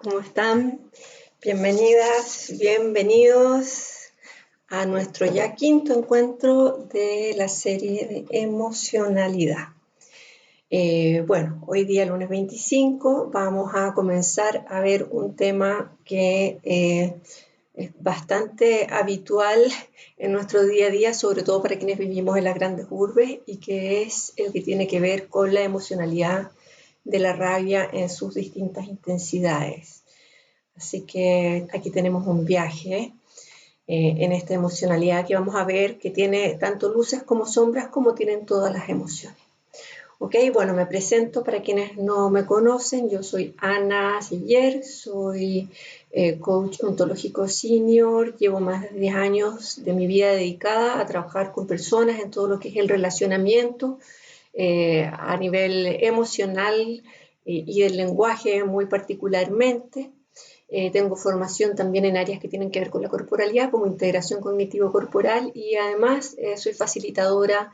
¿Cómo están? Bienvenidas, bienvenidos a nuestro ya quinto encuentro de la serie de emocionalidad. Bueno, hoy día, lunes 25, vamos a comenzar a ver un tema que es bastante habitual en nuestro día a día, sobre todo para quienes vivimos en las grandes urbes, y que es el que tiene que ver con la emocionalidad de la rabia en sus distintas intensidades. Así que aquí tenemos un viaje en esta emocionalidad que vamos a ver que tiene tanto luces como sombras, como tienen todas las emociones. Ok, bueno, me presento para quienes no me conocen. Yo soy Ana Siller, soy coach ontológico senior. Llevo más de 10 años de mi vida dedicada a trabajar con personas en todo lo que es el relacionamiento a nivel emocional y el lenguaje muy particularmente. Tengo formación también en áreas que tienen que ver con la corporalidad, como integración cognitivo-corporal, y además soy facilitadora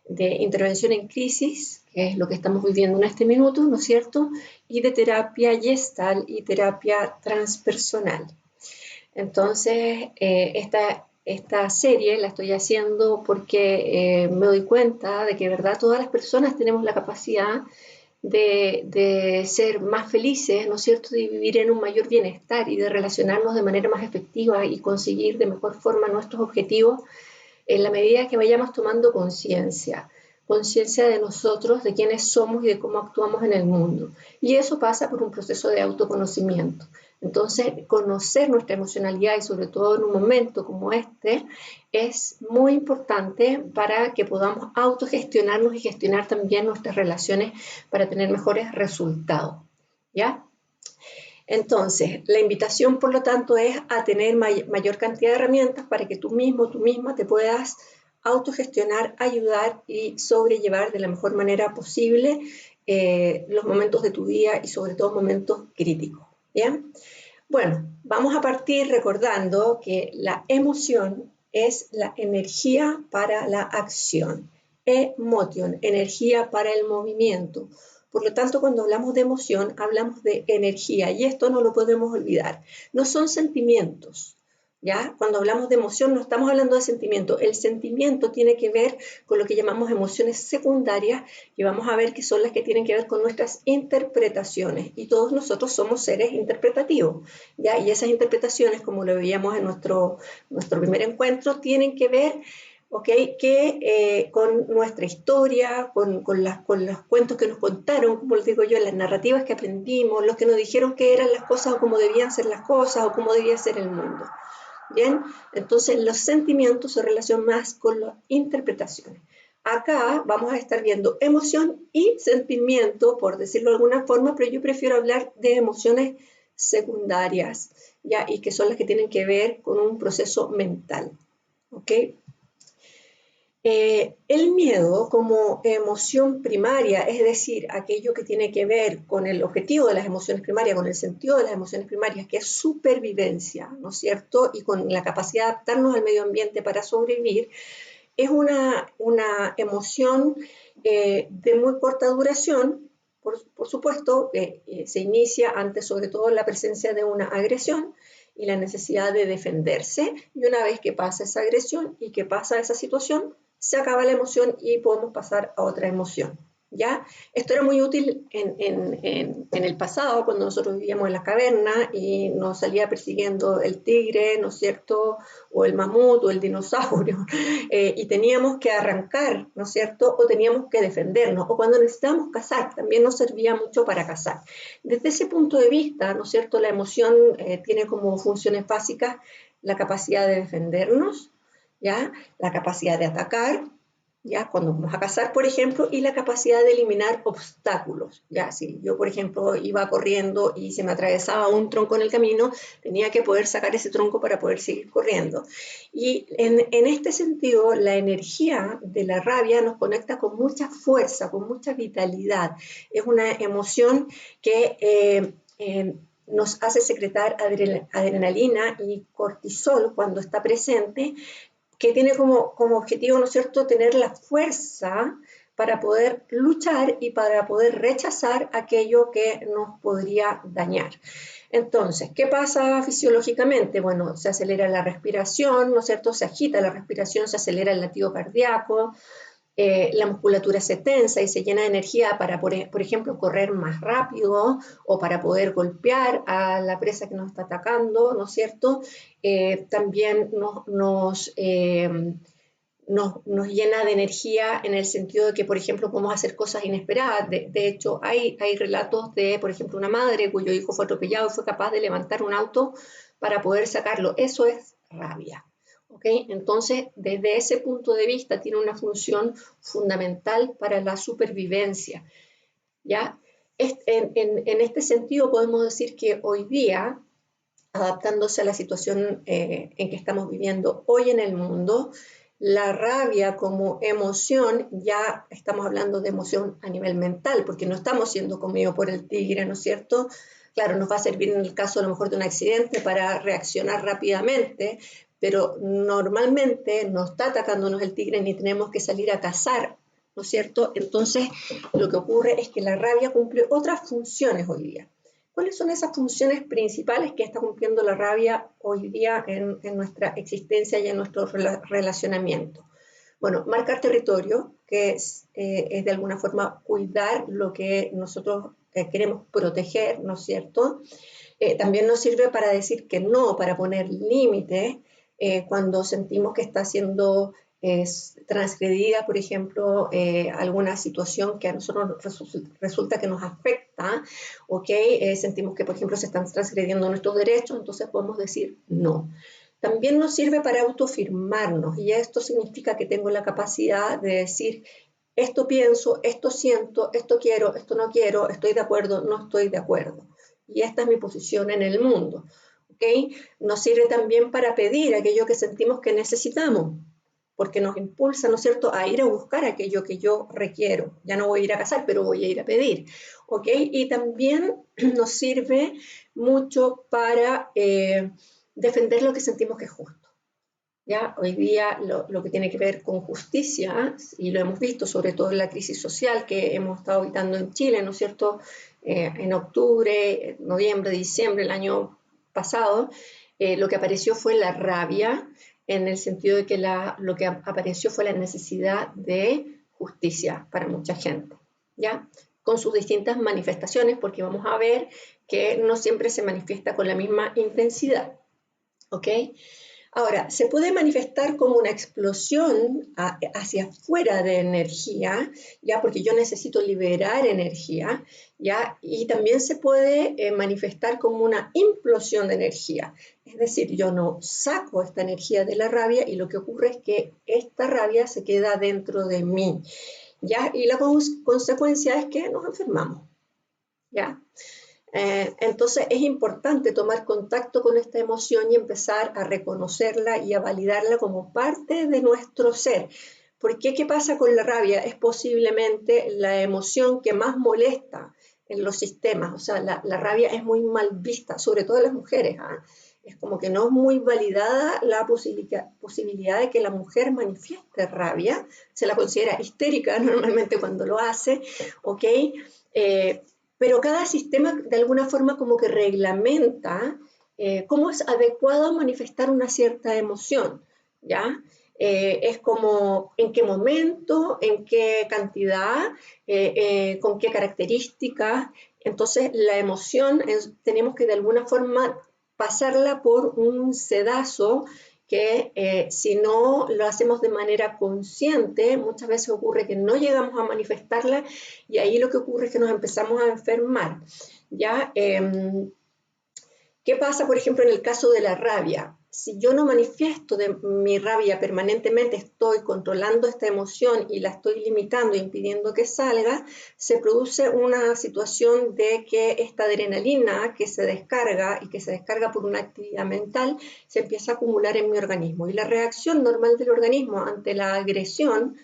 de intervención en crisis, que es lo que estamos viviendo en este minuto, ¿no es cierto? Y de terapia gestal y terapia transpersonal. Entonces, esta serie la estoy haciendo porque me doy cuenta de que, de verdad, todas las personas tenemos la capacidad de ser más felices, ¿no es cierto?, de vivir en un mayor bienestar y de relacionarnos de manera más efectiva y conseguir de mejor forma nuestros objetivos en la medida que vayamos tomando conciencia de nosotros, de quiénes somos y de cómo actuamos en el mundo. Y eso pasa por un proceso de autoconocimiento. Entonces, conocer nuestra emocionalidad y sobre todo en un momento como este es muy importante para que podamos autogestionarnos y gestionar también nuestras relaciones para tener mejores resultados. ¿Ya? Entonces, la invitación, por lo tanto, es a tener mayor cantidad de herramientas para que tú mismo, tú misma te puedas autogestionar, ayudar y sobrellevar de la mejor manera posible los momentos de tu día y sobre todo momentos críticos. ¿Bien? Bueno, vamos a partir recordando que la emoción es la energía para la acción. Emotion, energía para el movimiento. Por lo tanto, cuando hablamos de emoción, hablamos de energía y esto no lo podemos olvidar. No son sentimientos, ¿ya? Cuando hablamos de emoción no estamos hablando de sentimiento. El sentimiento tiene que ver con lo que llamamos emociones secundarias y vamos a ver que son las que tienen que ver con nuestras interpretaciones y todos nosotros somos seres interpretativos, ¿ya? Y esas interpretaciones, como lo veíamos en nuestro primer encuentro, tienen que ver con nuestra historia, con los cuentos que nos contaron, como les digo yo, las narrativas que aprendimos, los que nos dijeron que eran las cosas o cómo debían ser las cosas o cómo debía ser el mundo. Bien, entonces los sentimientos se relacionan más con las interpretaciones. Acá vamos a estar viendo emoción y sentimiento, por decirlo de alguna forma, pero yo prefiero hablar de emociones secundarias, ¿ya? Y que son las que tienen que ver con un proceso mental, ¿ok? El miedo como emoción primaria, es decir, aquello que tiene que ver con el objetivo de las emociones primarias, con el sentido de las emociones primarias, que es supervivencia, ¿no es cierto? Y con la capacidad de adaptarnos al medio ambiente para sobrevivir, es una emoción de muy corta duración, por supuesto, que se inicia ante sobre todo la presencia de una agresión y la necesidad de defenderse, y una vez que pasa esa agresión y que pasa esa situación, se acaba la emoción y podemos pasar a otra emoción, ¿ya? Esto era muy útil en el pasado, cuando nosotros vivíamos en la caverna y nos salía persiguiendo el tigre, ¿no es cierto?, o el mamut o el dinosaurio, y teníamos que arrancar, ¿no es cierto?, o teníamos que defendernos, o cuando necesitábamos cazar, también nos servía mucho para cazar. Desde ese punto de vista, ¿no es cierto?, la emoción tiene como funciones básicas la capacidad de defendernos, ¿ya? La capacidad de atacar, ¿ya? Cuando vamos a cazar, por ejemplo, y la capacidad de eliminar obstáculos, ¿ya? Si yo, por ejemplo, iba corriendo y se me atravesaba un tronco en el camino, tenía que poder sacar ese tronco para poder seguir corriendo. Y en este sentido, la energía de la rabia nos conecta con mucha fuerza, con mucha vitalidad. Es una emoción que nos hace secretar adrenalina y cortisol cuando está presente, que tiene como objetivo, ¿no es cierto?, tener la fuerza para poder luchar y para poder rechazar aquello que nos podría dañar. Entonces, ¿qué pasa fisiológicamente? Bueno, se acelera la respiración, ¿no es cierto? Se agita la respiración, se acelera el latido cardíaco, la musculatura se tensa y se llena de energía para, por ejemplo, correr más rápido o para poder golpear a la presa que nos está atacando, ¿no es cierto? También nos llena de energía en el sentido de que, por ejemplo, podemos hacer cosas inesperadas. De hecho, hay relatos de, por ejemplo, una madre cuyo hijo fue atropellado y fue capaz de levantar un auto para poder sacarlo. Eso es rabia. ¿Okay? Entonces, desde ese punto de vista, tiene una función fundamental para la supervivencia. ¿Ya? En este sentido, podemos decir que hoy día, adaptándose a la situación en que estamos viviendo hoy en el mundo, la rabia como emoción, ya estamos hablando de emoción a nivel mental, porque no estamos siendo comidos por el tigre, ¿no es cierto? Claro, nos va a servir en el caso a lo mejor de un accidente para reaccionar rápidamente, pero normalmente no está atacándonos el tigre ni tenemos que salir a cazar, ¿no es cierto? Entonces, lo que ocurre es que la rabia cumple otras funciones hoy día. ¿Cuáles son esas funciones principales que está cumpliendo la rabia hoy día en nuestra existencia y en nuestro relacionamiento? Bueno, marcar territorio, que es de alguna forma cuidar lo que nosotros queremos proteger, ¿no es cierto? También nos sirve para decir que no, para poner límites cuando sentimos que está siendo transgredida, por ejemplo, alguna situación que a nosotros resulta que nos afecta, ¿ok? Sentimos que, por ejemplo, se están transgrediendo nuestros derechos, entonces podemos decir no. También nos sirve para autoafirmarnos, y esto significa que tengo la capacidad de decir esto pienso, esto siento, esto quiero, esto no quiero, estoy de acuerdo, no estoy de acuerdo. Y esta es mi posición en el mundo. ¿Okay? Nos sirve también para pedir aquello que sentimos que necesitamos, porque nos impulsa, ¿no es cierto?, a ir a buscar aquello que yo requiero. Ya no voy a ir a cazar, pero voy a ir a pedir. ¿Ok? Y también nos sirve mucho para defender lo que sentimos que es justo. ¿Ya? Hoy día lo que tiene que ver con justicia, y lo hemos visto sobre todo en la crisis social que hemos estado habitando en Chile, ¿no es cierto?, en octubre, noviembre, diciembre del año pasado, lo que apareció fue la rabia, en el sentido de que lo que apareció fue la necesidad de justicia para mucha gente, ¿ya? Con sus distintas manifestaciones, porque vamos a ver que no siempre se manifiesta con la misma intensidad, ¿ok? Ahora, se puede manifestar como una explosión hacia afuera de energía, ya porque yo necesito liberar energía, ya, y también se puede manifestar como una implosión de energía. Es decir, yo no saco esta energía de la rabia y lo que ocurre es que esta rabia se queda dentro de mí, ya, y la consecuencia es que nos enfermamos, ya. Entonces es importante tomar contacto con esta emoción y empezar a reconocerla y a validarla como parte de nuestro ser. Porque ¿qué pasa con la rabia? Es posiblemente la emoción que más molesta en los sistemas. O sea, la rabia es muy mal vista, sobre todo en las mujeres. ¿Ah? Es como que no es muy validada la posibilidad de que la mujer manifieste rabia. Se la considera histérica normalmente cuando lo hace, ¿ok? Pero cada sistema de alguna forma como que reglamenta cómo es adecuado manifestar una cierta emoción, ¿ya? Es como en qué momento, en qué cantidad, con qué características. Entonces la emoción tenemos que de alguna forma pasarla por un sedazo que si no lo hacemos de manera consciente, muchas veces ocurre que no llegamos a manifestarla y ahí lo que ocurre es que nos empezamos a enfermar. ¿Ya? ¿Qué pasa, por ejemplo, en el caso de la rabia? Si yo no manifiesto de mi rabia permanentemente, estoy controlando esta emoción y la estoy limitando, impidiendo que salga, se produce una situación de que esta adrenalina que se descarga y que se descarga por una actividad mental, se empieza a acumular en mi organismo. Y la reacción normal del organismo ante la agresión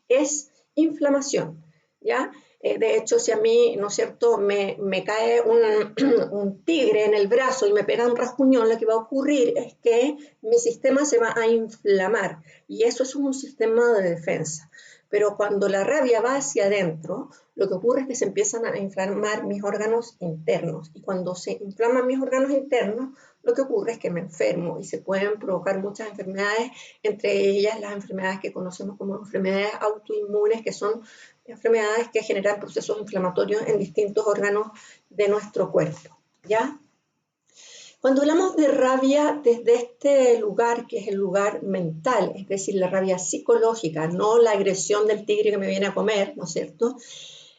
es inflamación, ¿ya? De hecho, si a mí, ¿no es cierto?, me cae un tigre en el brazo y me pega un rasguñón, lo que va a ocurrir es que mi sistema se va a inflamar y eso es un sistema de defensa. Pero cuando la rabia va hacia adentro, lo que ocurre es que se empiezan a inflamar mis órganos internos. Y cuando se inflaman mis órganos internos, lo que ocurre es que me enfermo y se pueden provocar muchas enfermedades, entre ellas las enfermedades que conocemos como enfermedades autoinmunes, que son enfermedades que generan procesos inflamatorios en distintos órganos de nuestro cuerpo, ¿ya? Cuando hablamos de rabia desde este lugar, que es el lugar mental, es decir, la rabia psicológica, no la agresión del tigre que me viene a comer, ¿no es cierto?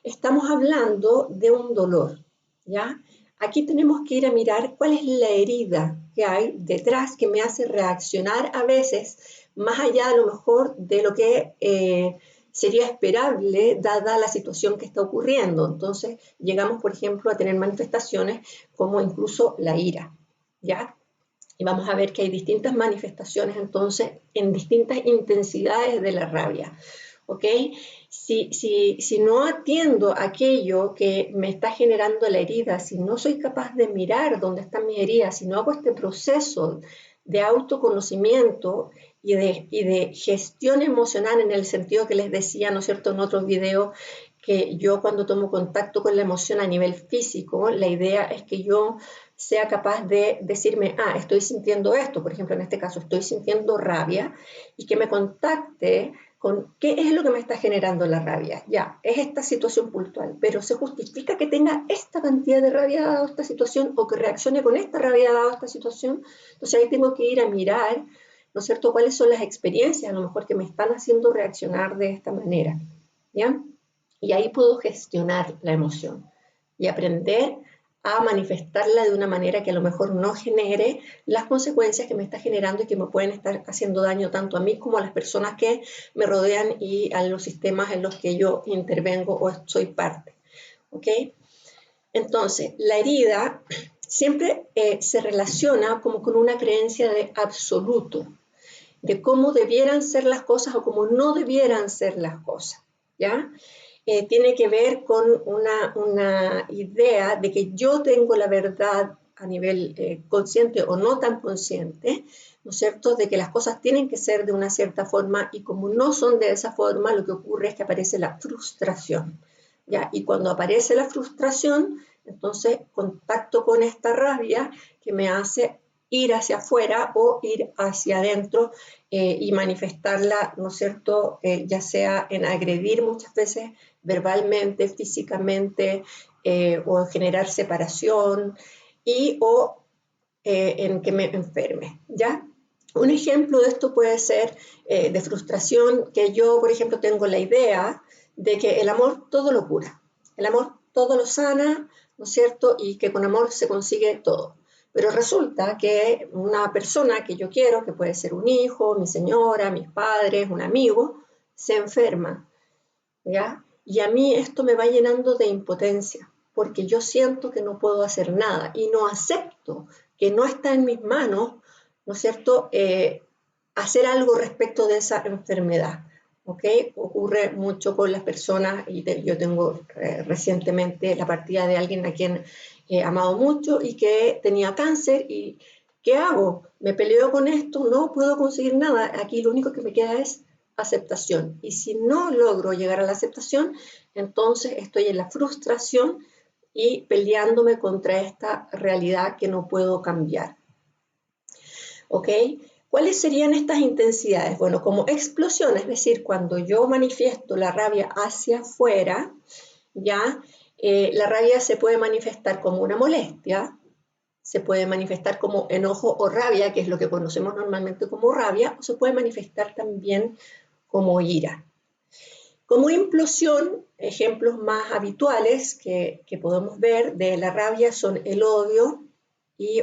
Estamos hablando de un dolor, ¿ya? Aquí tenemos que ir a mirar cuál es la herida que hay detrás que me hace reaccionar a veces más allá a lo mejor de lo que sería esperable dada la situación que está ocurriendo. Entonces llegamos, por ejemplo, a tener manifestaciones como incluso la ira, ¿ya? Y vamos a ver que hay distintas manifestaciones entonces en distintas intensidades de la rabia, ¿ok? Si no atiendo aquello que me está generando la herida, si no soy capaz de mirar dónde están mis heridas, si no hago este proceso de autoconocimiento y de gestión emocional en el sentido que les decía, ¿no es cierto?, en otros videos, que yo cuando tomo contacto con la emoción a nivel físico, la idea es que yo sea capaz de decirme, estoy sintiendo esto, por ejemplo, en este caso estoy sintiendo rabia, y que me contacte con qué es lo que me está generando la rabia. Ya, es esta situación puntual, pero ¿se justifica que tenga esta cantidad de rabia dada esta situación o que reaccione con esta rabia dada esta situación? Entonces ahí tengo que ir a mirar, ¿no es cierto?, cuáles son las experiencias a lo mejor que me están haciendo reaccionar de esta manera, ¿ya? Y ahí puedo gestionar la emoción y aprender a manifestarla de una manera que a lo mejor no genere las consecuencias que me está generando y que me pueden estar haciendo daño tanto a mí como a las personas que me rodean y a los sistemas en los que yo intervengo o soy parte. ¿Ok? Entonces, la herida siempre se relaciona como con una creencia de absoluto, de cómo debieran ser las cosas o cómo no debieran ser las cosas, ¿ya? Tiene que ver con una idea de que yo tengo la verdad a nivel consciente o no tan consciente, ¿no es cierto?, de que las cosas tienen que ser de una cierta forma y como no son de esa forma, lo que ocurre es que aparece la frustración, ¿ya? Y cuando aparece la frustración, entonces contacto con esta rabia que me hace ir hacia afuera o ir hacia adentro y manifestarla, ¿no es cierto?, ya sea en agredir muchas veces verbalmente, físicamente, o en generar separación o en que me enferme, ¿ya? Un ejemplo de esto puede ser de frustración, que yo, por ejemplo, tengo la idea de que el amor todo lo cura, el amor todo lo sana, ¿no es cierto?, y que con amor se consigue todo. Pero resulta que una persona que yo quiero, que puede ser un hijo, mi señora, mis padres, un amigo, se enferma, ¿ya? Y a mí esto me va llenando de impotencia, porque yo siento que no puedo hacer nada y no acepto que no está en mis manos, ¿no es cierto?, hacer algo respecto de esa enfermedad, ¿ok? Ocurre mucho con las personas y yo tengo recientemente la partida de alguien a quien he amado mucho y que tenía cáncer y ¿qué hago? ¿Me peleo con esto? No puedo conseguir nada. Aquí lo único que me queda es aceptación. Y si no logro llegar a la aceptación, entonces estoy en la frustración y peleándome contra esta realidad que no puedo cambiar. ¿Ok? ¿Cuáles serían estas intensidades? Bueno, como explosión, es decir, cuando yo manifiesto la rabia hacia afuera, ya la rabia se puede manifestar como una molestia, se puede manifestar como enojo o rabia, que es lo que conocemos normalmente como rabia, o se puede manifestar también como ira. Como implosión, ejemplos más habituales que podemos ver de la rabia son el odio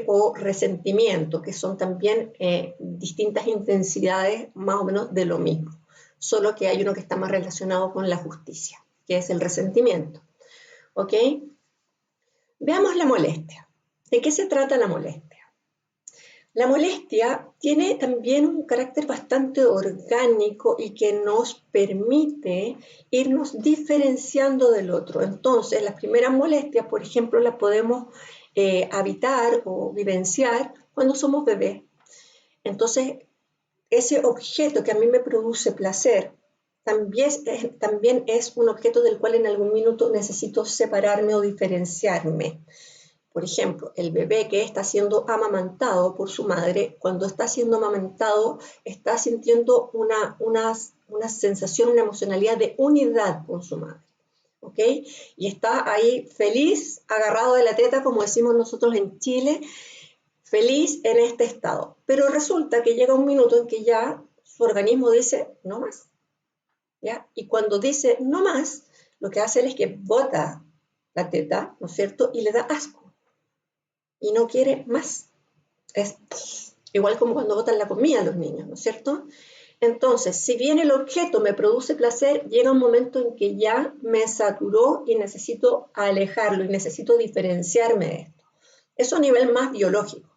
o resentimiento, que son también distintas intensidades más o menos de lo mismo, solo que hay uno que está más relacionado con la justicia, que es el resentimiento. ¿Ok? Veamos la molestia. ¿De qué se trata la molestia? La molestia tiene también un carácter bastante orgánico y que nos permite irnos diferenciando del otro. Entonces, las primeras molestias, por ejemplo, las podemos habitar o vivenciar cuando somos bebés. Entonces, ese objeto que a mí me produce placer, también es un objeto del cual en algún minuto necesito separarme o diferenciarme. Por ejemplo, el bebé que está siendo amamantado por su madre, cuando está siendo amamantado, está sintiendo una sensación, una emocionalidad de unidad con su madre. ¿Ok? Y está ahí feliz, agarrado de la teta, como decimos nosotros en Chile, feliz en este estado. Pero resulta que llega un minuto en que ya su organismo dice, no más. ¿Ya? Y cuando dice no más, lo que hace él es que bota la teta, ¿no es cierto? Y le da asco. Y no quiere más. Es igual como cuando botan la comida a los niños, ¿no es cierto? Entonces, si bien el objeto me produce placer, llega un momento en que ya me saturó y necesito alejarlo y necesito diferenciarme de esto. Eso a nivel más biológico.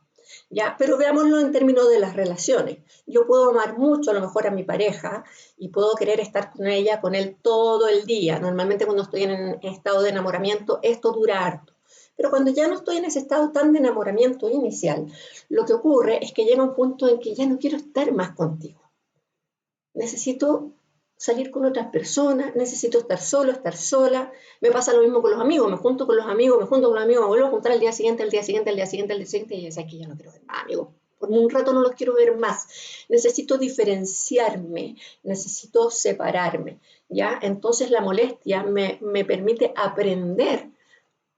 ¿Ya? Pero veámoslo en términos de las relaciones. Yo puedo amar mucho a lo mejor a mi pareja y puedo querer estar con ella, con él todo el día. Normalmente cuando estoy en estado de enamoramiento, esto dura harto. Pero cuando ya no estoy en ese estado tan de enamoramiento inicial, lo que ocurre es que llega un punto en que ya no quiero estar más contigo. Necesito salir con otras personas, necesito estar solo, estar sola. Me pasa lo mismo con los amigos, me junto con los amigos, me vuelvo a juntar al día siguiente, al día siguiente, al día siguiente, al día siguiente, y es aquí ya no quiero ver más amigos. Por un rato no los quiero ver más. Necesito diferenciarme, necesito separarme, ¿ya? Entonces la molestia me permite aprender,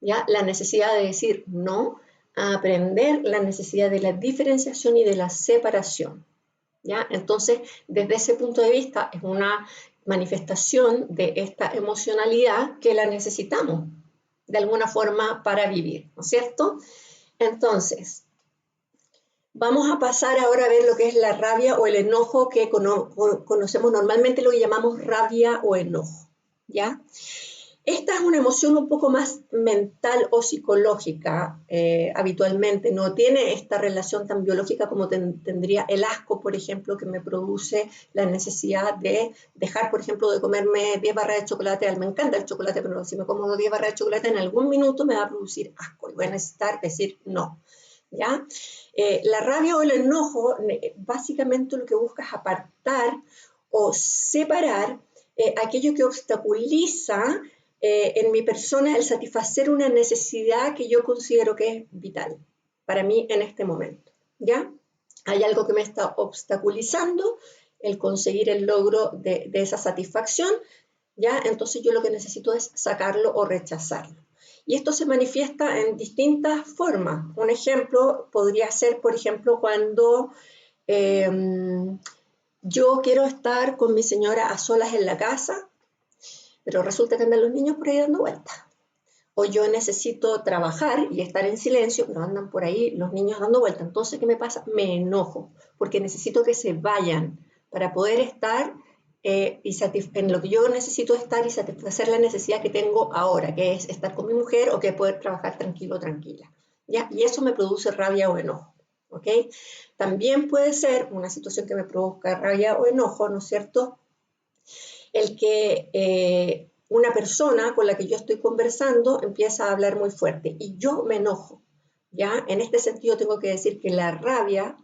¿ya? La necesidad de decir no, a aprender la necesidad de la diferenciación y de la separación. ¿Ya? Entonces, desde ese punto de vista, es una manifestación de esta emocionalidad que la necesitamos de alguna forma para vivir, ¿no es cierto? Entonces, vamos a pasar ahora a ver lo que es la rabia o el enojo que conocemos normalmente, lo que llamamos rabia o enojo, ¿ya? Esta es una emoción un poco más mental o psicológica habitualmente, no tiene esta relación tan biológica como tendría el asco, por ejemplo, que me produce la necesidad de dejar, por ejemplo, de comerme 10 barras de chocolate. Me encanta el chocolate, pero si me como 10 barras de chocolate en algún minuto me va a producir asco y voy a necesitar decir no. ¿Ya? La rabia o el enojo, básicamente lo que busca es apartar o separar aquello que obstaculiza en mi persona el satisfacer una necesidad que yo considero que es vital para mí en este momento, ¿ya? Hay algo que me está obstaculizando el conseguir el logro de esa satisfacción, ¿ya? Entonces yo lo que necesito es sacarlo o rechazarlo. Y esto se manifiesta en distintas formas. Un ejemplo podría ser, por ejemplo, cuando yo quiero estar con mi señora a solas en la casa, pero resulta que andan los niños por ahí dando vueltas. O yo necesito trabajar y estar en silencio, pero andan por ahí los niños dando vueltas. Entonces, ¿qué me pasa? Me enojo, porque necesito que se vayan para poder estar en lo que yo necesito estar y satisfacer la necesidad que tengo ahora, que es estar con mi mujer o que poder trabajar tranquilo o tranquila. ¿Ya? Y eso me produce rabia o enojo. ¿Ok? También puede ser una situación que me provoca rabia o enojo, ¿no es cierto? El que una persona con la que yo estoy conversando empieza a hablar muy fuerte y yo me enojo, ¿ya? En este sentido tengo que decir que la rabia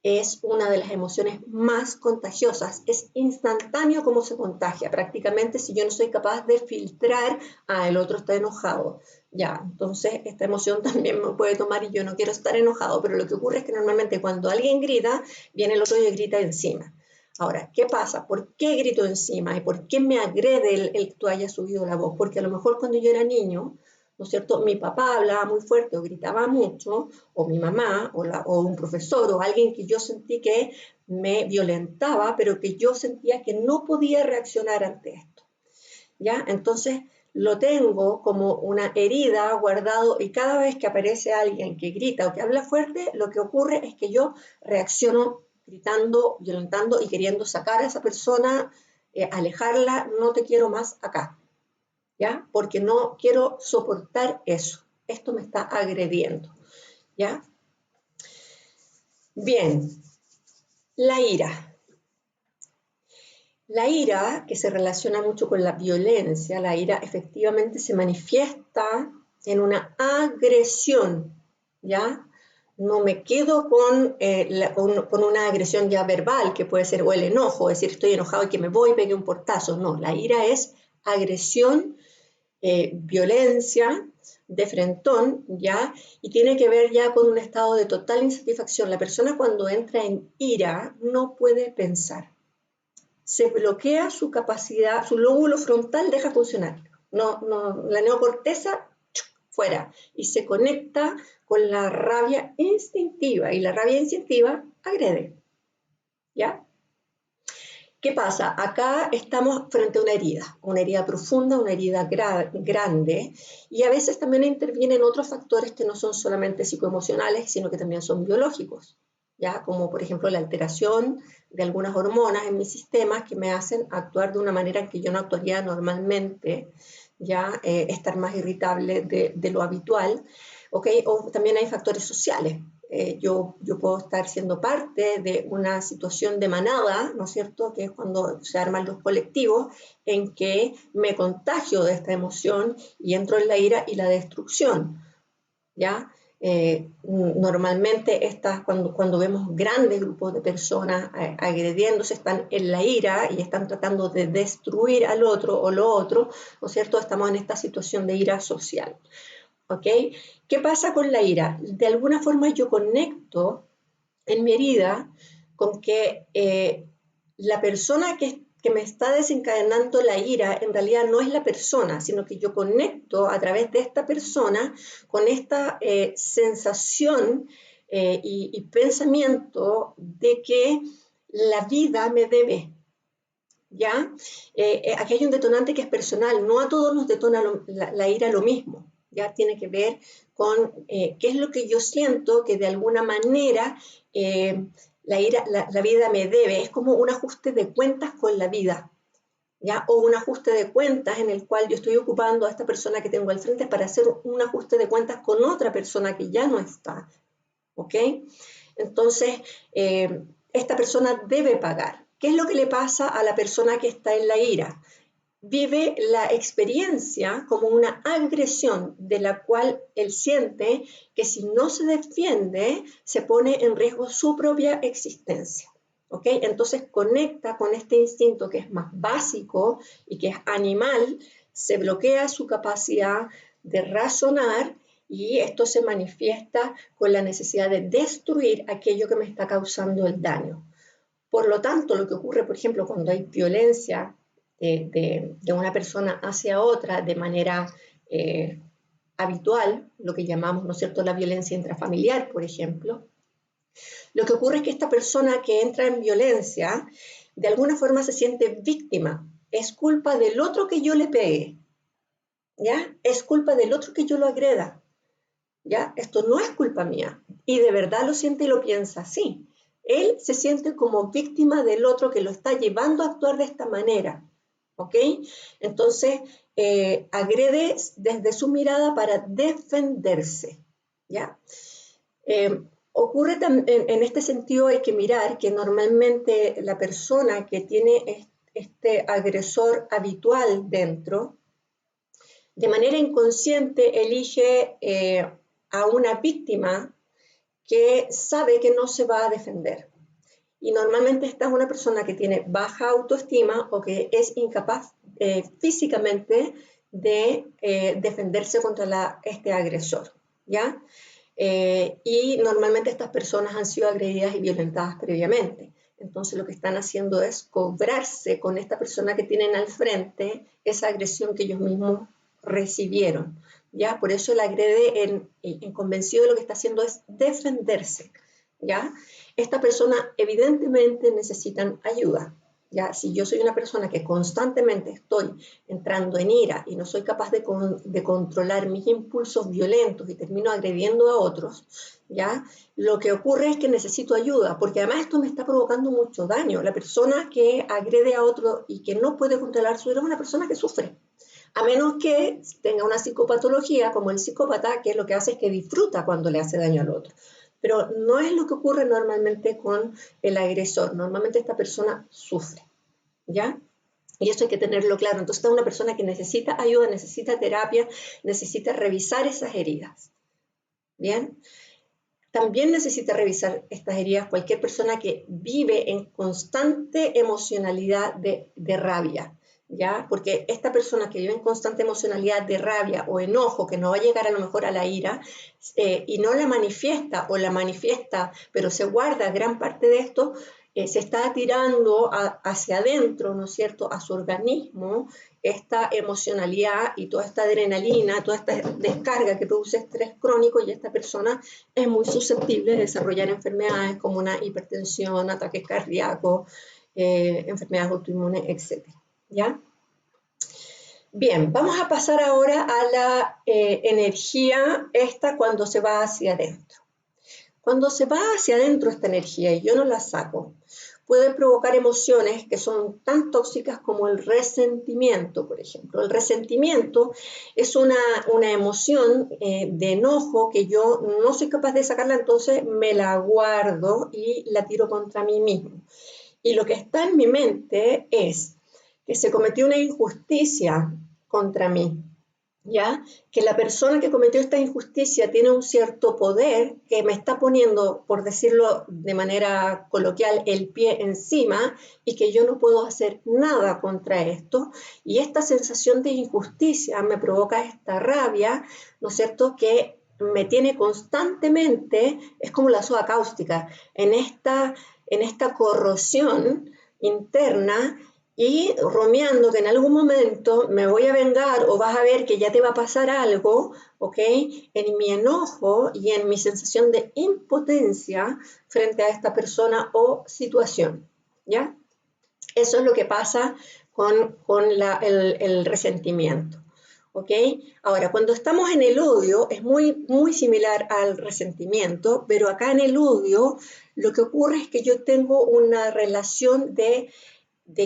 es una de las emociones más contagiosas, es instantáneo como se contagia, prácticamente si yo no soy capaz de filtrar, el otro está enojado, ya, entonces esta emoción también me puede tomar y yo no quiero estar enojado, pero lo que ocurre es que normalmente cuando alguien grita, viene el otro y grita encima. Ahora, ¿qué pasa? ¿Por qué grito encima? ¿Y por qué me agrede el que tú hayas subido la voz? Porque a lo mejor cuando yo era niño, ¿no es cierto? Mi papá hablaba muy fuerte o gritaba mucho, o mi mamá, o un profesor, o alguien que yo sentí que me violentaba, pero que yo sentía que no podía reaccionar ante esto, ¿ya? Entonces lo tengo como una herida guardado y cada vez que aparece alguien que grita o que habla fuerte, lo que ocurre es que yo reacciono gritando, violentando y queriendo sacar a esa persona, alejarla, no te quiero más acá, ¿ya? Porque no quiero soportar eso. Esto me está agrediendo, ¿ya? Bien, la ira. La ira, que se relaciona mucho con la violencia, la ira efectivamente se manifiesta en una agresión, ¿ya? No me quedo con una agresión ya verbal, que puede ser o el enojo, es decir, estoy enojado y que me voy y pegue un portazo. No, la ira es agresión, violencia, de frentón, ¿ya? Y tiene que ver ya con un estado de total insatisfacción. La persona cuando entra en ira no puede pensar. Se bloquea su capacidad, su lóbulo frontal deja funcionar. La neocorteza fuera y se conecta con la rabia instintiva y la rabia instintiva agrede. ¿Ya? ¿Qué pasa? Acá estamos frente a una herida profunda, una herida grande, y a veces también intervienen otros factores que no son solamente psicoemocionales, sino que también son biológicos, ¿ya? Como por ejemplo la alteración de algunas hormonas en mi sistema que me hacen actuar de una manera en que yo no actuaría normalmente, ya estar más irritable de lo habitual, ¿okay? O también hay factores sociales. Yo puedo estar siendo parte de una situación de manada, ¿no es cierto?, que es cuando se arman los colectivos, en que me contagio de esta emoción y entro en la ira y la destrucción, ¿ya? Normalmente cuando vemos grandes grupos de personas agrediéndose, están en la ira y están tratando de destruir al otro o lo otro, ¿no es cierto? Estamos en esta situación de ira social. ¿Ok? ¿Qué pasa con la ira? De alguna forma yo conecto en mi herida con que la persona que me está desencadenando la ira en realidad no es la persona, sino que yo conecto a través de esta persona con esta sensación y pensamiento de que la vida me debe. ¿Ya? Aquí hay un detonante que es personal, no a todos nos detona la ira lo mismo, ya tiene que ver con qué es lo que yo siento que de alguna manera la vida me debe, es como un ajuste de cuentas con la vida, ¿ya? O un ajuste de cuentas en el cual yo estoy ocupando a esta persona que tengo al frente para hacer un ajuste de cuentas con otra persona que ya no está, ¿ok? Entonces, esta persona debe pagar. ¿Qué es lo que le pasa a la persona que está en la ira? Vive la experiencia como una agresión de la cual él siente que si no se defiende, se pone en riesgo su propia existencia. ¿Ok? Entonces conecta con este instinto que es más básico y que es animal, se bloquea su capacidad de razonar y esto se manifiesta con la necesidad de destruir aquello que me está causando el daño. Por lo tanto, lo que ocurre, por ejemplo, cuando hay violencia de una persona hacia otra de manera habitual, lo que llamamos, ¿no es cierto?, la violencia intrafamiliar, por ejemplo, lo que ocurre es que esta persona que entra en violencia, de alguna forma se siente víctima. Es culpa del otro que yo le pegue, ¿ya? Es culpa del otro que yo lo agreda, ¿ya? Esto no es culpa mía. Y de verdad lo siente y lo piensa así. Él se siente como víctima del otro que lo está llevando a actuar de esta manera, ¿ok? Entonces, agrede desde su mirada para defenderse, ¿ya? Ocurre en este sentido hay que mirar que normalmente la persona que tiene este agresor habitual dentro, de manera inconsciente elige a una víctima que sabe que no se va a defender. Y normalmente esta es una persona que tiene baja autoestima o que es incapaz físicamente de defenderse contra este agresor, ¿ya? Y normalmente estas personas han sido agredidas y violentadas previamente. Entonces lo que están haciendo es cobrarse con esta persona que tienen al frente esa agresión que ellos mismos recibieron. ¿Ya? Por eso el agrede en convencido de lo que está haciendo es defenderse. ¿Ya? Esta persona evidentemente necesitan ayuda. ¿Ya? Si yo soy una persona que constantemente estoy entrando en ira y no soy capaz de controlar mis impulsos violentos y termino agrediendo a otros, ¿ya? Lo que ocurre es que necesito ayuda, porque además esto me está provocando mucho daño. La persona que agrede a otro y que no puede controlar su ira es una persona que sufre. A menos que tenga una psicopatología como el psicópata, que lo que hace es que disfruta cuando le hace daño al otro. Pero no es lo que ocurre normalmente con el agresor. Normalmente esta persona sufre, ¿ya? Y eso hay que tenerlo claro. Entonces, esta es una persona que necesita ayuda, necesita terapia, necesita revisar esas heridas. ¿Bien? también necesita revisar estas heridas cualquier persona que vive en constante emocionalidad de rabia, ¿ya? Porque esta persona que vive en constante emocionalidad de rabia o enojo, que no va a llegar a lo mejor a la ira, y no la manifiesta o la manifiesta, pero se guarda gran parte de esto, se está tirando hacia adentro, ¿no es cierto?, a su organismo, esta emocionalidad y toda esta adrenalina, toda esta descarga que produce estrés crónico, y esta persona es muy susceptible de desarrollar enfermedades como una hipertensión, ataques cardíacos, enfermedades autoinmunes, etc. ¿Ya? Bien, vamos a pasar ahora a la energía esta cuando se va hacia adentro. Cuando se va hacia adentro esta energía y yo no la saco, puede provocar emociones que son tan tóxicas como el resentimiento, por ejemplo. El resentimiento es una emoción de enojo que yo no soy capaz de sacarla, entonces me la guardo y la tiro contra mí mismo. Y lo que está en mi mente es que se cometió una injusticia contra mí, ¿ya? Que la persona que cometió esta injusticia tiene un cierto poder que me está poniendo, por decirlo de manera coloquial, el pie encima, y que yo no puedo hacer nada contra esto, y esta sensación de injusticia me provoca esta rabia, ¿no es cierto?, que me tiene constantemente, es como la soda cáustica, en esta corrosión interna, y rumiando que en algún momento me voy a vengar o vas a ver que ya te va a pasar algo, ¿ok? En mi enojo y en mi sensación de impotencia frente a esta persona o situación, ¿ya? Eso es lo que pasa con el resentimiento, ¿ok? Ahora, cuando estamos en el odio es muy similar al resentimiento, pero acá en el odio lo que ocurre es que yo tengo una relación de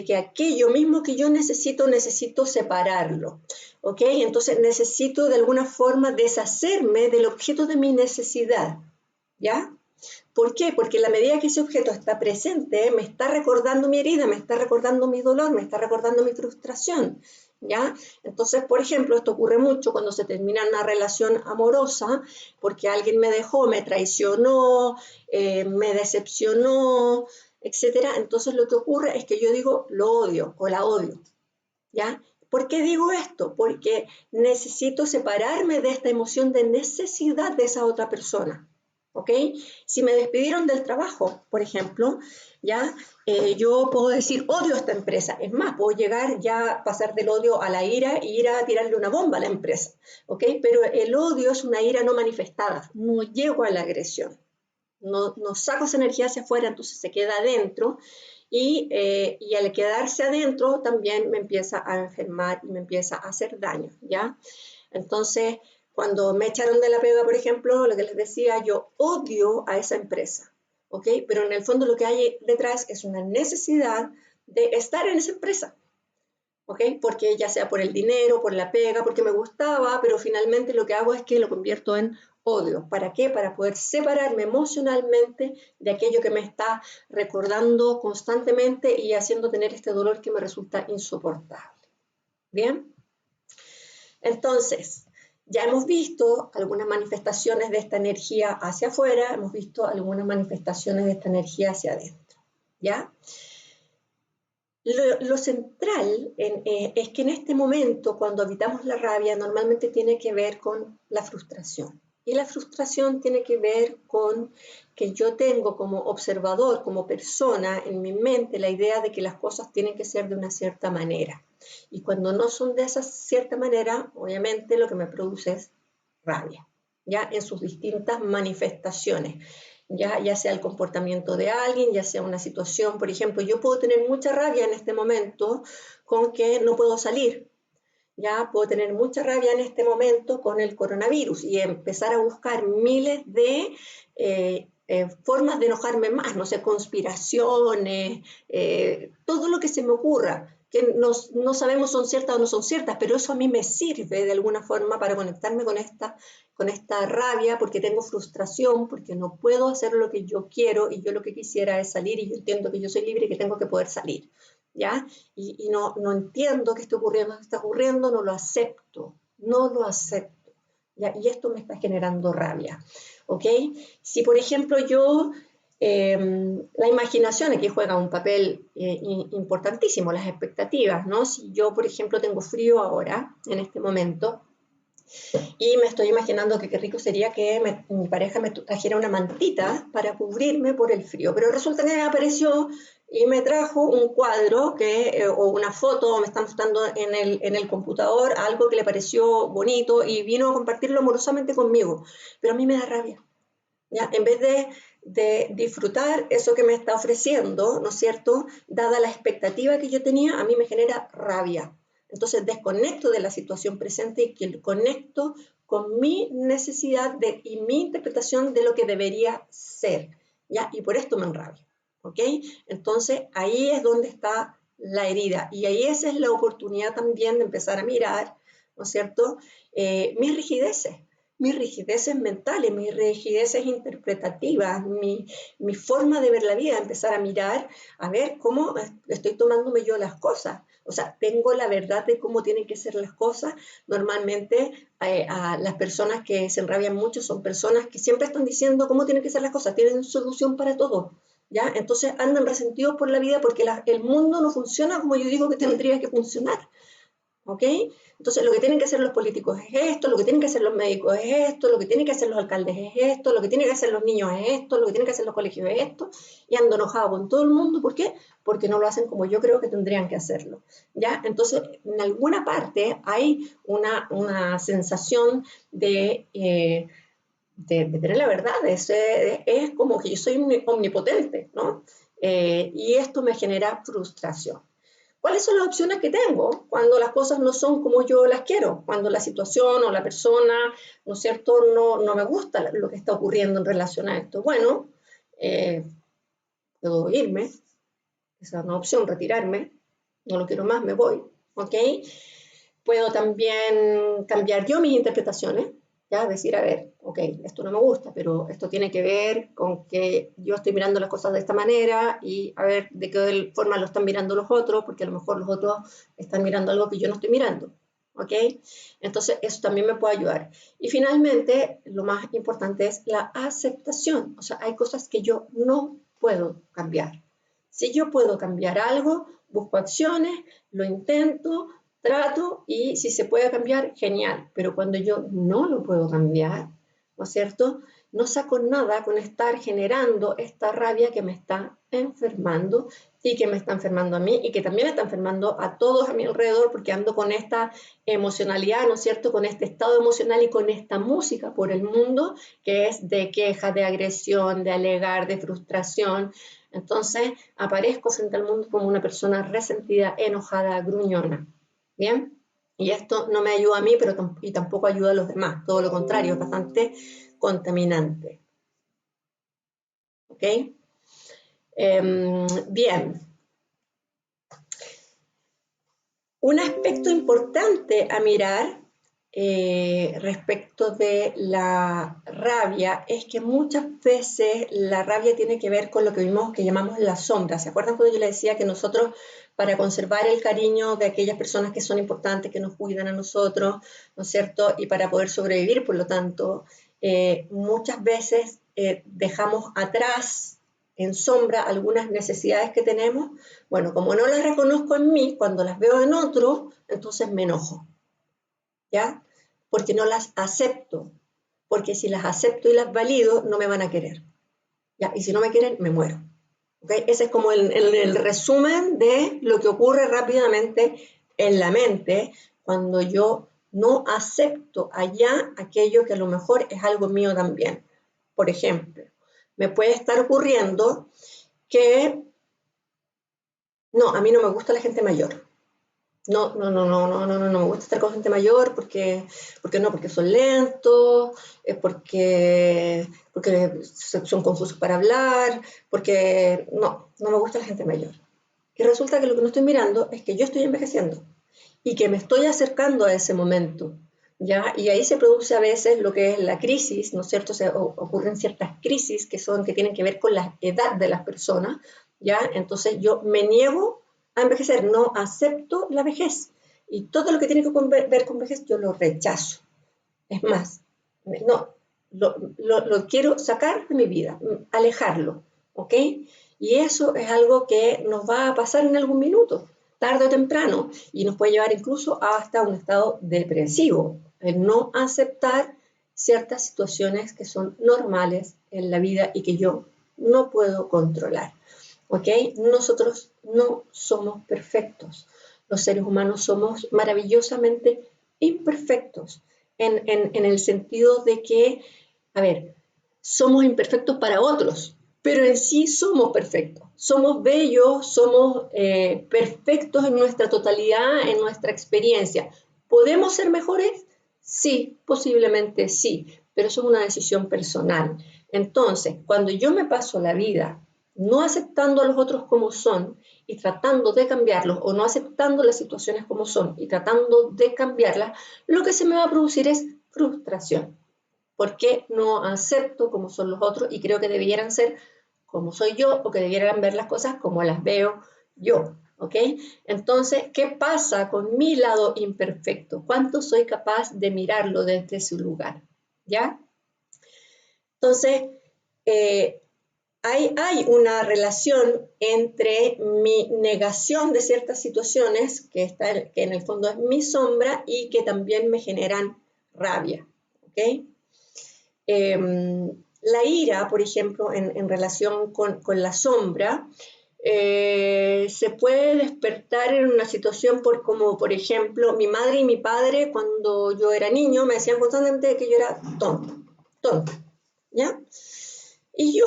que aquello mismo que yo necesito separarlo, ¿ok? Entonces necesito de alguna forma deshacerme del objeto de mi necesidad, ¿ya? ¿Por qué? Porque en la medida que ese objeto está presente, me está recordando mi herida, me está recordando mi dolor, me está recordando mi frustración, ¿ya? Entonces, por ejemplo, esto ocurre mucho cuando se termina una relación amorosa, porque alguien me dejó, me traicionó, me decepcionó, etcétera. Entonces lo que ocurre es que yo digo lo odio o la odio, ¿ya? ¿Por qué digo esto? Porque necesito separarme de esta emoción de necesidad de esa otra persona, ¿ok? Si me despidieron del trabajo, por ejemplo, ¿ya? Yo puedo decir odio a esta empresa. Es más, puedo llegar ya, pasar del odio a la ira e ir a tirarle una bomba a la empresa, ¿ok? Pero el odio es una ira no manifestada, no llego a la agresión. No saco esa energía hacia afuera, entonces se queda adentro, y al quedarse adentro también me empieza a enfermar y me empieza a hacer daño, ¿ya? Entonces, cuando me echaron de la pega, por ejemplo, lo que les decía, yo odio a esa empresa, ¿ok? Pero en el fondo lo que hay detrás es una necesidad de estar en esa empresa, ¿ok? Porque ya sea por el dinero, por la pega, porque me gustaba, pero finalmente lo que hago es que lo convierto en odio. ¿Para qué? Para poder separarme emocionalmente de aquello que me está recordando constantemente y haciendo tener este dolor que me resulta insoportable. ¿Bien? Entonces, ya hemos visto algunas manifestaciones de esta energía hacia afuera, hemos visto algunas manifestaciones de esta energía hacia adentro, ¿ya? Lo central es que en este momento, cuando habitamos la rabia, normalmente tiene que ver con la frustración. Y la frustración tiene que ver con que yo tengo como observador, como persona, en mi mente la idea de que las cosas tienen que ser de una cierta manera. Y cuando no son de esa cierta manera, obviamente lo que me produce es rabia, ya en sus distintas manifestaciones. Ya sea el comportamiento de alguien, ya sea una situación. Por ejemplo, yo puedo tener mucha rabia en este momento con que no puedo salir. Ya puedo tener mucha rabia en este momento con el coronavirus y empezar a buscar miles de formas de enojarme más, no sé, conspiraciones, todo lo que se me ocurra, que no sabemos son ciertas o no son ciertas, pero eso a mí me sirve de alguna forma para conectarme con esta rabia, porque tengo frustración, porque no puedo hacer lo que yo quiero y yo lo que quisiera es salir, y yo entiendo que yo soy libre y que tengo que poder salir, ¿ya? Y no entiendo qué está ocurriendo, no lo acepto, ¿ya? Y esto me está generando rabia. ¿ok? Si, por ejemplo, la imaginación aquí juega un papel importantísimo, las expectativas, ¿no? Si yo, por ejemplo, tengo frío ahora, en este momento, y me estoy imaginando que qué rico sería que mi pareja me trajera una mantita para cubrirme por el frío, pero resulta que me apareció y me trajo un cuadro o una foto, me están mostrando en el computador algo que le pareció bonito y vino a compartirlo amorosamente conmigo, pero a mí me da rabia. ¿Ya? En vez de disfrutar eso que me está ofreciendo, ¿no es cierto? Dada la expectativa que yo tenía, a mí me genera rabia. Entonces desconecto de la situación presente y que conecto con mi necesidad y mi interpretación de lo que debería ser, ¿ya? Y por esto me enrabio, ¿ok? Entonces ahí es donde está la herida y ahí esa es la oportunidad también de empezar a mirar, ¿no es cierto? Mis rigideces mentales, mis rigideces interpretativas, mi forma de ver la vida, empezar a mirar, a ver cómo estoy tomándome yo las cosas. O sea, tengo la verdad de cómo tienen que ser las cosas. Normalmente a las personas que se enrabian mucho son personas que siempre están diciendo cómo tienen que ser las cosas, tienen solución para todo. ¿Ya? Entonces andan resentidos por la vida porque el mundo no funciona como yo digo que tendría que funcionar. ¿Ok? Entonces, lo que tienen que hacer los políticos es esto, lo que tienen que hacer los médicos es esto, lo que tienen que hacer los alcaldes es esto, lo que tienen que hacer los niños es esto, lo que tienen que hacer los colegios es esto, y ando enojado con todo el mundo. ¿Por qué? Porque no lo hacen como yo creo que tendrían que hacerlo. ¿Ya? Entonces, en alguna parte hay una sensación de tener la verdad, es como que yo soy omnipotente, ¿no? Y esto me genera frustración. ¿Cuáles son las opciones que tengo cuando las cosas no son como yo las quiero? Cuando la situación o la persona, ¿no es cierto?, no me gusta lo que está ocurriendo en relación a esto. Bueno, puedo irme, esa es una opción, retirarme, no lo quiero más, me voy, ¿ok? Puedo también cambiar yo mis interpretaciones, ¿ya? Decir, a ver, ok, esto no me gusta, pero esto tiene que ver con que yo estoy mirando las cosas de esta manera y a ver de qué forma lo están mirando los otros, porque a lo mejor los otros están mirando algo que yo no estoy mirando, ¿ok? Entonces, eso también me puede ayudar. Y finalmente, lo más importante es la aceptación, o sea, hay cosas que yo no puedo cambiar. Si yo puedo cambiar algo, busco acciones, lo intento, trato y si se puede cambiar, genial. Pero cuando yo no lo puedo cambiar, ¿no es cierto? No saco nada con estar generando esta rabia que me está enfermando y que me está enfermando a mí y que también está enfermando a todos a mi alrededor porque ando con esta emocionalidad, ¿no es cierto? Con este estado emocional y con esta música por el mundo que es de queja, de agresión, de alegar, de frustración. Entonces aparezco frente al mundo como una persona resentida, enojada, gruñona. ¿Bien? Y esto no me ayuda a mí, pero y tampoco ayuda a los demás. Todo lo contrario, es bastante contaminante. ¿Ok? Bien. Un aspecto importante a mirar respecto de la rabia es que muchas veces la rabia tiene que ver con lo que llamamos la sombra. ¿Se acuerdan cuando yo les decía que nosotros, para conservar el cariño de aquellas personas que son importantes, que nos cuidan a nosotros, ¿no es cierto? Y para poder sobrevivir, por lo tanto, muchas veces dejamos atrás en sombra algunas necesidades que tenemos. Bueno, como no las reconozco en mí, cuando las veo en otro, entonces me enojo, ¿ya? Porque no las acepto, porque si las acepto y las valido, no me van a querer, ¿ya? Y si no me quieren, me muero, ¿ok? Ese es como el resumen de lo que ocurre rápidamente en la mente cuando yo no acepto allá aquello que a lo mejor es algo mío también. Por ejemplo, me puede estar ocurriendo que no, a mí no me gusta la gente mayor. No me gusta estar con gente mayor porque son lentos, porque son confusos para hablar, porque no me gusta la gente mayor. Y resulta que lo que no estoy mirando es que yo estoy envejeciendo y que me estoy acercando a ese momento, ¿ya? Y ahí se produce a veces lo que es la crisis, ¿no es cierto? Ocurren ciertas crisis que tienen que ver con la edad de las personas, ¿ya? Entonces yo me niego a envejecer, no acepto la vejez. Y todo lo que tiene que ver con vejez yo lo rechazo. Es más, no, lo quiero sacar de mi vida, alejarlo, ¿ok? Y eso es algo que nos va a pasar en algún minuto, tarde o temprano, y nos puede llevar incluso hasta un estado depresivo, el no aceptar ciertas situaciones que son normales en la vida y que yo no puedo controlar, ¿ok? Nosotros no somos perfectos. Los seres humanos somos maravillosamente imperfectos en el sentido de que, a ver, somos imperfectos para otros, pero en sí somos perfectos. Somos bellos, somos perfectos en nuestra totalidad, en nuestra experiencia. ¿Podemos ser mejores? Sí, posiblemente sí, pero eso es una decisión personal. Entonces, cuando yo me paso la vida no aceptando a los otros como son y tratando de cambiarlos, o no aceptando las situaciones como son y tratando de cambiarlas, lo que se me va a producir es frustración. Porque no acepto como son los otros y creo que debieran ser como soy yo o que debieran ver las cosas como las veo yo, ¿ok? Entonces, ¿qué pasa con mi lado imperfecto? ¿Cuánto soy capaz de mirarlo desde su lugar? ¿Ya? Entonces, eh, hay una relación entre mi negación de ciertas situaciones, que en el fondo es mi sombra, y que también me generan rabia, ¿ok? La ira, por ejemplo, en relación con la sombra, se puede despertar en una situación como, por ejemplo, mi madre y mi padre, cuando yo era niño, me decían constantemente que yo era tonta, tonta, ¿ya? Y yo,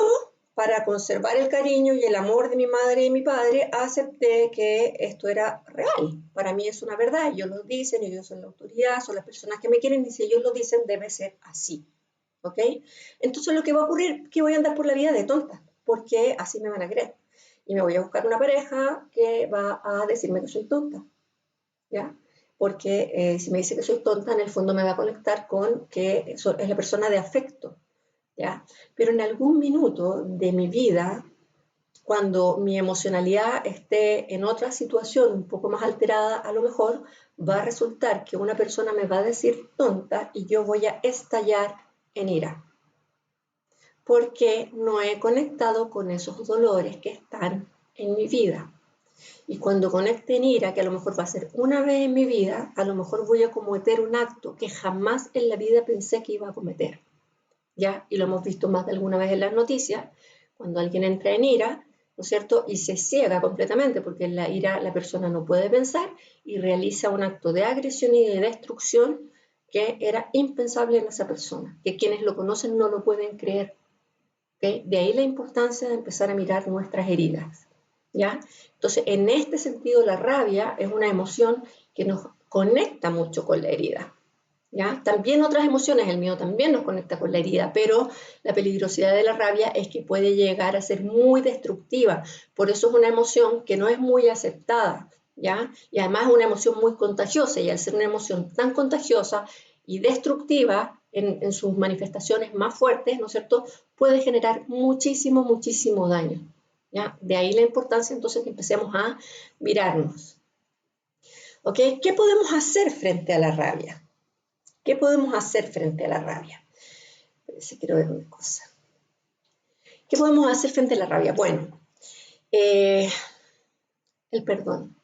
para conservar el cariño y el amor de mi madre y mi padre, acepté que esto era real. Para mí es una verdad, ellos lo dicen, ellos son la autoridad, son las personas que me quieren, y si ellos lo dicen, debe ser así. ¿Ok? Entonces lo que va a ocurrir es que voy a andar por la vida de tonta, porque así me van a creer. Y me voy a buscar una pareja que va a decirme que soy tonta, ¿ya? Porque si me dice que soy tonta, en el fondo me va a conectar con que es la persona de afecto, ¿ya? Pero en algún minuto de mi vida, cuando mi emocionalidad esté en otra situación un poco más alterada, a lo mejor va a resultar que una persona me va a decir tonta y yo voy a estallar en ira, porque no he conectado con esos dolores que están en mi vida. Y cuando conecte en ira, que a lo mejor va a ser una vez en mi vida, a lo mejor voy a cometer un acto que jamás en la vida pensé que iba a cometer. ¿Ya? Y lo hemos visto más de alguna vez en las noticias, cuando alguien entra en ira, ¿no es cierto? Y se ciega completamente, porque en la ira la persona no puede pensar y realiza un acto de agresión y de destrucción que era impensable en esa persona, que quienes lo conocen no lo pueden creer. ¿Okay? De ahí la importancia de empezar a mirar nuestras heridas, ¿ya? Entonces, en este sentido, la rabia es una emoción que nos conecta mucho con la herida, ¿ya? También otras emociones, el miedo también nos conecta con la herida, pero la peligrosidad de la rabia es que puede llegar a ser muy destructiva, por eso es una emoción que no es muy aceptada, ¿ya? Y además es una emoción muy contagiosa, y al ser una emoción tan contagiosa y destructiva en sus manifestaciones más fuertes, ¿no es cierto?, puede generar muchísimo, muchísimo daño, ¿ya? De ahí la importancia entonces que empecemos a mirarnos, ¿ok? ¿Qué podemos hacer frente a la rabia? ¿Qué podemos hacer frente a la rabia? Quiero ver una cosa. ¿Qué podemos hacer frente a la rabia? Bueno, el perdón.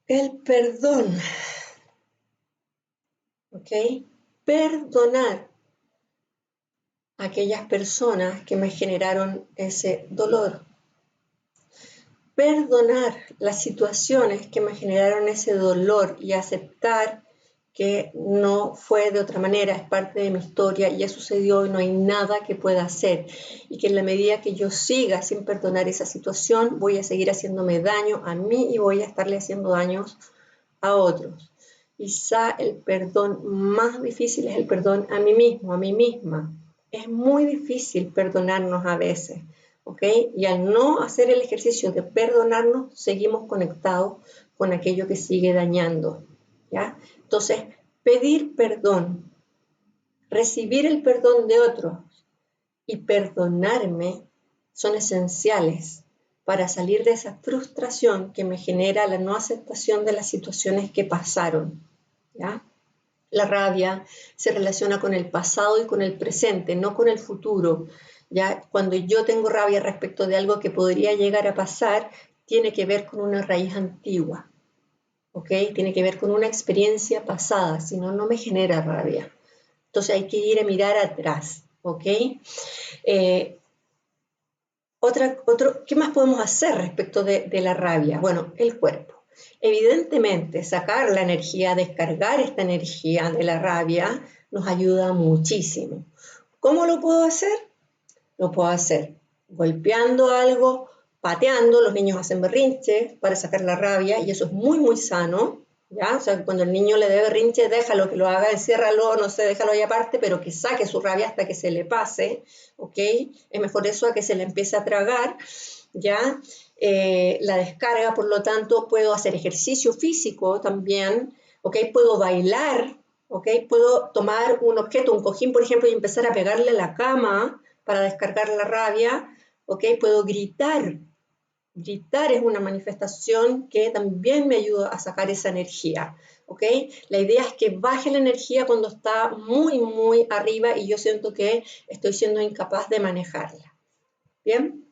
El perdón, ¿ok? Perdonar a aquellas personas que me generaron ese dolor. Perdonar las situaciones que me generaron ese dolor y aceptar que no fue de otra manera, es parte de mi historia, ya sucedió y no hay nada que pueda hacer. Y que en la medida que yo siga sin perdonar esa situación, voy a seguir haciéndome daño a mí y voy a estarle haciendo daños a otros. Quizá el perdón más difícil es el perdón a mí mismo, a mí misma. Es muy difícil perdonarnos a veces, ¿ok? Y al no hacer el ejercicio de perdonarnos, seguimos conectados con aquello que sigue dañando, ¿ya? Entonces, pedir perdón, recibir el perdón de otros y perdonarme son esenciales para salir de esa frustración que me genera la no aceptación de las situaciones que pasaron, ¿ya? La rabia se relaciona con el pasado y con el presente, no con el futuro. ¿Ya? Cuando yo tengo rabia respecto de algo que podría llegar a pasar, tiene que ver con una raíz antigua, ¿ok? Tiene que ver con una experiencia pasada, si no, no me genera rabia. Entonces hay que ir a mirar atrás, ¿ok? ¿Qué más podemos hacer respecto de la rabia? Bueno, el cuerpo. Evidentemente, sacar la energía, descargar esta energía de la rabia nos ayuda muchísimo. ¿Cómo lo puedo hacer? Lo puedo hacer golpeando algo, pateando, los niños hacen berrinche para sacar la rabia y eso es muy, muy sano. ¿Ya? O sea, cuando el niño le dé berrinche, déjalo que lo haga, enciérralo, no sé, déjalo ahí aparte, pero que saque su rabia hasta que se le pase, ¿ok? Es mejor eso a que se le empiece a tragar, ¿ya? La descarga, por lo tanto, puedo hacer ejercicio físico también, ¿ok? Puedo bailar, ¿ok? Puedo tomar un objeto, un cojín, por ejemplo, y empezar a pegarle a la cama para descargar la rabia, ¿ok? Puedo gritar. Gritar es una manifestación que también me ayuda a sacar esa energía, ¿ok? La idea es que baje la energía cuando está muy, muy arriba y yo siento que estoy siendo incapaz de manejarla. ¿Bien?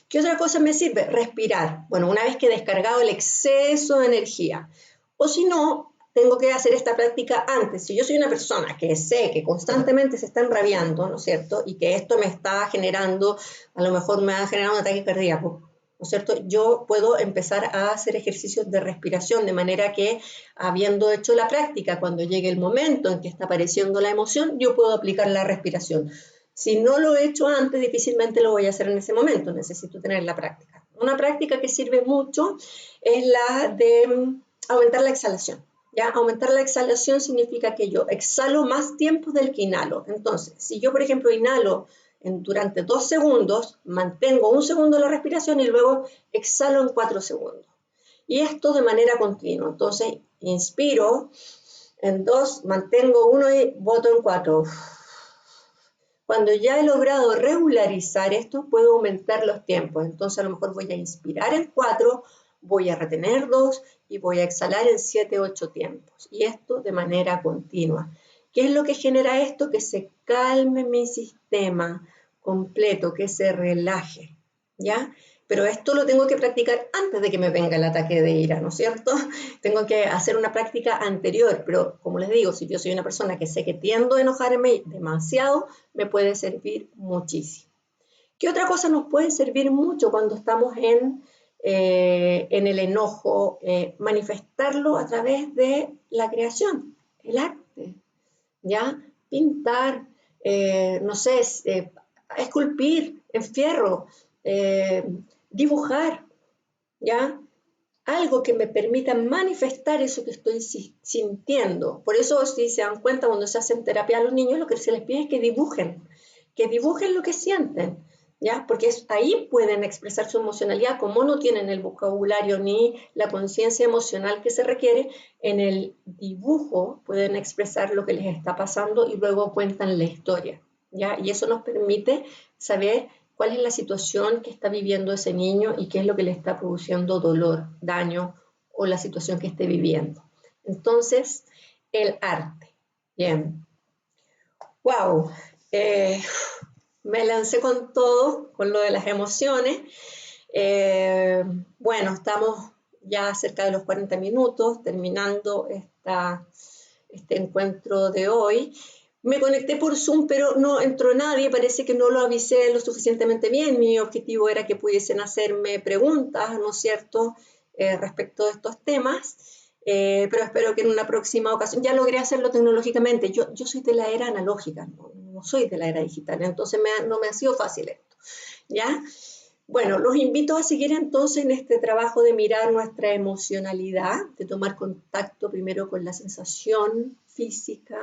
¿Qué otra cosa me sirve? Respirar. Bueno, una vez que he descargado el exceso de energía. O si no, tengo que hacer esta práctica antes. Si yo soy una persona que sé que constantemente se está enrabiando, ¿no es cierto? Y que esto me está generando, a lo mejor me va a generar un ataque cardíaco, ¿no es cierto? Yo puedo empezar a hacer ejercicios de respiración, de manera que, habiendo hecho la práctica, cuando llegue el momento en que está apareciendo la emoción, yo puedo aplicar la respiración. Si no lo he hecho antes, difícilmente lo voy a hacer en ese momento, necesito tener la práctica. Una práctica que sirve mucho es la de aumentar la exhalación. ¿Ya? Aumentar la exhalación significa que yo exhalo más tiempo del que inhalo. Entonces, si yo, por ejemplo, inhalo durante 2 segundos, mantengo 1 segundo la respiración y luego exhalo en 4 segundos. Y esto de manera continua. Entonces, inspiro en 2, mantengo 1 y boto en 4. Cuando ya he logrado regularizar esto, puedo aumentar los tiempos. Entonces, a lo mejor voy a inspirar en 4, voy a retener 2 y voy a exhalar en 7, 8 tiempos. Y esto de manera continua. ¿Qué es lo que genera esto? Que se calme mi sistema completo, que se relaje, ¿ya? Pero esto lo tengo que practicar antes de que me venga el ataque de ira, ¿no es cierto? Tengo que hacer una práctica anterior, pero como les digo, si yo soy una persona que sé que tiendo a enojarme demasiado, me puede servir muchísimo. ¿Qué otra cosa nos puede servir mucho cuando estamos en el enojo? Manifestarlo a través de la creación, el arte, ¿ya? Pintar, no sé, esculpir en fierro, dibujar, ¿ya? Algo que me permita manifestar eso que estoy sintiendo. Por eso, si se dan cuenta, cuando se hacen terapia a los niños, lo que se les pide es que dibujen lo que sienten, ¿ya? Porque ahí pueden expresar su emocionalidad, como no tienen el vocabulario ni la conciencia emocional que se requiere, en el dibujo pueden expresar lo que les está pasando y luego cuentan la historia, ¿ya? Y eso nos permite saber cuál es la situación que está viviendo ese niño y qué es lo que le está produciendo dolor, daño o la situación que esté viviendo. Entonces, el arte. Bien. ¡Wow! Me lancé con todo, con lo de las emociones. Bueno, estamos ya cerca de los 40 minutos, terminando este encuentro de hoy. Me conecté por Zoom, pero no entró nadie, parece que no lo avisé lo suficientemente bien. Mi objetivo era que pudiesen hacerme preguntas, ¿no es cierto?, respecto de estos temas, pero espero que en una próxima ocasión, ya logré hacerlo tecnológicamente. Yo soy de la era analógica, no soy de la era digital, entonces no me ha sido fácil esto, ¿ya? Bueno, los invito a seguir entonces en este trabajo de mirar nuestra emocionalidad, de tomar contacto primero con la sensación física,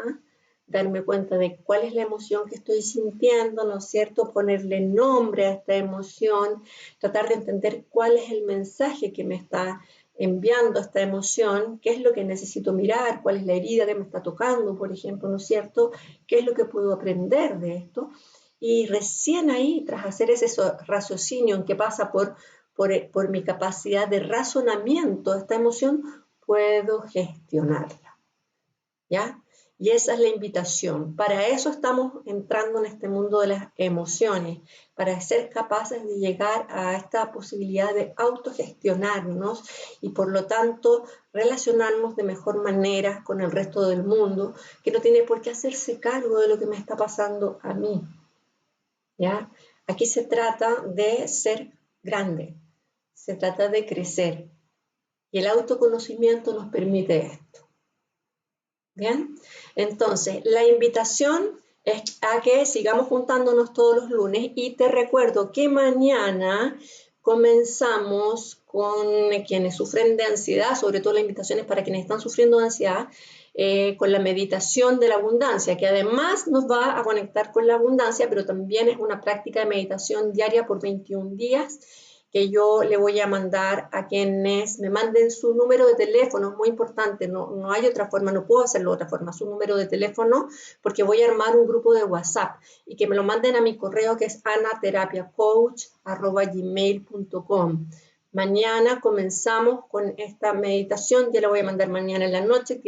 darme cuenta de cuál es la emoción que estoy sintiendo, ¿no es cierto? Ponerle nombre a esta emoción, tratar de entender cuál es el mensaje que me está enviando esta emoción, qué es lo que necesito mirar, cuál es la herida que me está tocando, por ejemplo, ¿no es cierto? ¿Qué es lo que puedo aprender de esto? Y recién ahí, tras hacer ese raciocinio en que pasa por mi capacidad de razonamiento, esta emoción, puedo gestionarla, ¿ya? Y esa es la invitación. Para eso estamos entrando en este mundo de las emociones, para ser capaces de llegar a esta posibilidad de autogestionarnos y por lo tanto relacionarnos de mejor manera con el resto del mundo, que no tiene por qué hacerse cargo de lo que me está pasando a mí. ¿Ya? Aquí se trata de ser grande, se trata de crecer y el autoconocimiento nos permite esto. ¿Bien? Entonces, la invitación es a que sigamos juntándonos todos los lunes y te recuerdo que mañana comenzamos con quienes sufren de ansiedad, sobre todo la invitación es para quienes están sufriendo de ansiedad, con la meditación de la abundancia, que además nos va a conectar con la abundancia, pero también es una práctica de meditación diaria por 21 días que yo le voy a mandar a quienes me manden su número de teléfono, muy importante, no hay otra forma, no puedo hacerlo de otra forma, su número de teléfono, porque voy a armar un grupo de WhatsApp y que me lo manden a mi correo que es anaterapiacoach@gmail.com. Mañana comenzamos con esta meditación, ya la voy a mandar mañana en la noche.